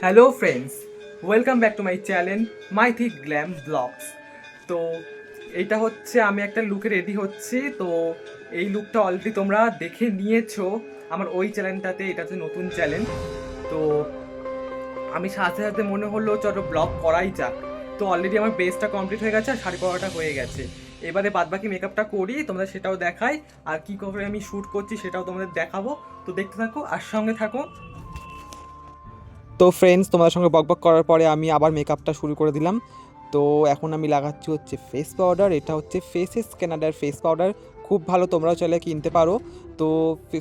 Hello friends, welcome back to my channel Mythic Glam Vlogs. তো এইটা হচ্ছে আমি একটা লুকে রেডি হচ্ছি। তো এই লুকটা অলরেডি তোমরা দেখে নিয়েছো আমার ওই চ্যানেলটাতে। এটা হচ্ছে নতুন চ্যানেল। তো আমি সাথে সাথে মনে হলো চলো ব্লগ করাই যাক। তো অলরেডি আমার বেসটা কমপ্লিট হয়ে গেছে আর শাড়ি পরাটা হয়ে গেছে। এবারে বাদবাকি মেকআপটা করি, তোমাদের সেটাও দেখাই। আর কী করে আমি শ্যুট করছি সেটাও তোমাদের দেখাবো। তো দেখতে থাকো আর সঙ্গে থাকো। তো ফ্রেন্ডস, তোমাদের সঙ্গে বকবক করার পরে আমি আবার মেকআপটা শুরু করে দিলাম। তো এখন আমি লাগাচ্ছি হচ্ছে ফেস পাউডার। এটা হচ্ছে ফেসেস কানাডার ফেস পাউডার, খুব ভালো, তোমরাও চাইলে কিনতে পারো। তো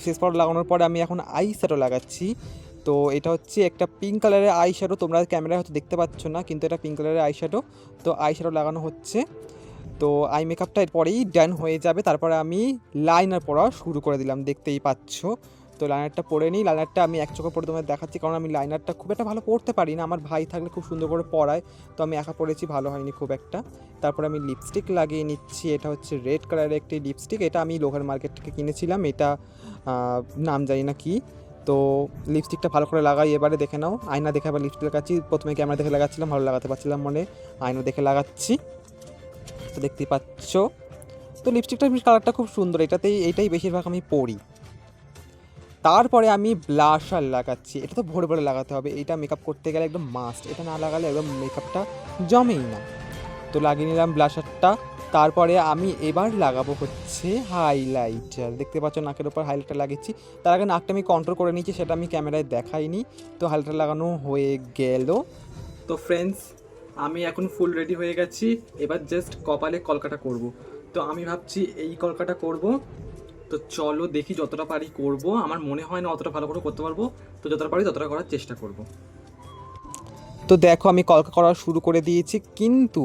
ফেস পাউডার লাগানোর পরে আমি এখন আই শ্যাডো লাগাচ্ছি। তো এটা হচ্ছে একটা পিঙ্ক কালারের আই শ্যাডো, তোমরা ক্যামেরায় হয়তো দেখতে পাচ্ছ না, কিন্তু এটা পিঙ্ক কালারের আই শ্যাডো। তো আই শ্যাডো লাগানো হচ্ছে। তো আই মেকআপটা এরপরেই ডান হয়ে যাবে। তারপরে আমি লাইনার পরা শুরু করে দিলাম, দেখতেই পাচ্ছ। তো লাইনারটা পরে নিই। লাইনারটা আমি এক চোখে পরে তোমাদের দেখাচ্ছি, কারণ আমি লাইনারটা খুব একটা ভালো পড়তে পারি না। আমার ভাই থাকলে খুব সুন্দর করে পড়ায়, তো আমি একা পড়েছি, ভালো হয়নি খুব একটা। তারপরে আমি লিপস্টিক লাগিয়ে নিচ্ছি। এটা হচ্ছে রেড কালারের একটি লিপস্টিক, এটা আমি লোকাল মার্কেট থেকে কিনেছিলাম। এটা নাম জানি না কি। তো লিপস্টিকটা ভালো করে লাগাই, এবারে দেখে নাও। আয়না দেখে আবার লিপস্টিক লাগাচ্ছি, প্রথমে ক্যামেরা দেখে লাগাচ্ছিলাম, ভালো লাগাতে পারছিলাম মনে, আয়না দেখে লাগাচ্ছি। তো দেখতেই পাচ্ছ। তো লিপস্টিকটার কালারটা খুব সুন্দর, এইটাই বেশিরভাগ আমি পরি। তারপরে আমি ব্লাশার লাগাচ্ছি। এটা তো ভোরে ভোরে লাগাতে হবে, এটা মেকআপ করতে গেলে একদম মাস্ট, এটা না লাগালে একদম মেকআপটা জমেই না। তো লাগিয়ে নিলাম ব্লাশারটা। তারপরে আমি এবার লাগাবো হচ্ছে হাইলাইটার। দেখতে পাচ্ছ নাকের উপর হাইলাইটার লাগিয়েছি। তার আগে নাকটা আমি কন্ট্রোল করে নিয়েছি, সেটা আমি ক্যামেরায় দেখাইনি। তো হাইলাইটার লাগানো হয়ে গেল। তো ফ্রেন্ডস, আমি এখন ফুল রেডি হয়ে গেছি। এবার জাস্ট কপালে কলকাটা করব। তো আমি ভাবছি এই কলকাটা করব। তো চলো দেখি, যতটা পারি করব। আমার মনে হয় না অতটা ভালো করে করতে পারবো, তো যতটা পারি ততটা করার চেষ্টা করব। তো দেখো, আমি কলকা করা শুরু করে দিয়েছি, কিন্তু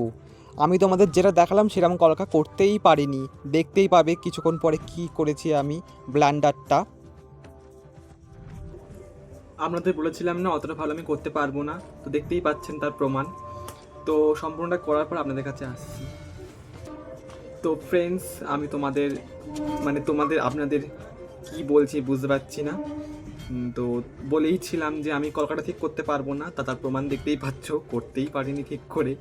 আমি তোমাদের যেটা দেখালাম সেরকম কলকা করতেই পারিনি। দেখতেই পাবে কিছুক্ষণ পরে কি করেছি আমি, ব্লান্ডারটা। আপনাদের বলেছিলাম না অতটা ভালো আমি করতে পারবো না, তো দেখতেই পাচ্ছেন তার প্রমাণ। তো সম্পূর্ণটা করার পর আপনাদের কাছে আসছি। তো ফ্রেন্ডস, আমি আপনাদের কি বলছি বুঝতে পারছি না। তো বলেই ছিলাম যে আমি কলকাতা ঠিক করতে পারবো না, তার প্রমাণ দেখতেই পাচ্ছ, করতেই পারিনি ঠিক করে।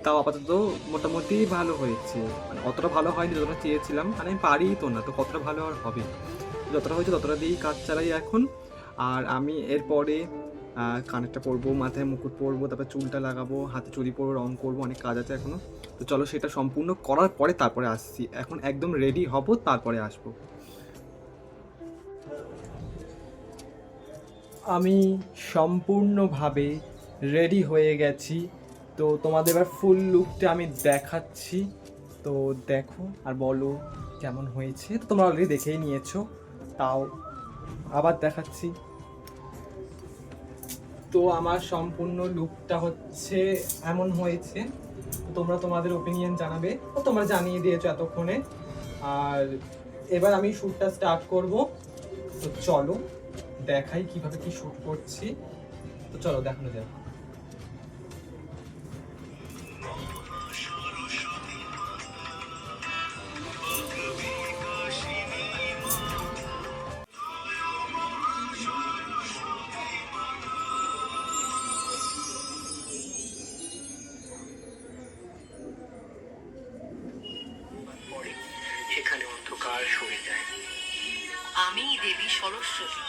তাও আপাতত মোটামুটি ভালো হয়েছে, মানে অতটা ভালো হয়নি যতটা চেয়েছিলাম, মানে আমি পারি তো না, তো কতটা ভালো আর হবে। যতটা হয়েছে ততটা দিয়েই কাজ চালাই এখন। আর আমি এরপরে কানেরটা পরবো, মাথায় মুকুট পরবো, তারপর চুলটা লাগাবো, হাতে চুড়ি পরবো, রং করবো, অনেক কাজ আছে এখনও। তো চলো সেটা সম্পূর্ণ করার পরে তারপরে আসছি। এখন একদম রেডি হব, তারপরে আসবো। আমি সম্পূর্ণভাবে রেডি হয়ে গেছি। তো তোমাদের এবার ফুল লুকটা আমি দেখাচ্ছি। তো দেখো আর বলো কেমন হয়েছে। তো তোমরা অলরেডি দেখেই নিয়েছো, তাও আবার দেখাচ্ছি। তো আমার সম্পূর্ণ লুকটা হচ্ছে এমন হয়েছে। তো তোমরা তোমাদের ওপিনিয়ন জানাবে, তো তোমরা জানিয়ে দিয়েছো এতক্ষণে। আর এবার আমি শ্যুটটা স্টার্ট করব। তো চলো দেখাই কিভাবে কি শ্যুট করছি। তো চলো দেখানো যাক। সেখানে অন্ধকার সরে যায়। আমি দেবী সরস্বতী।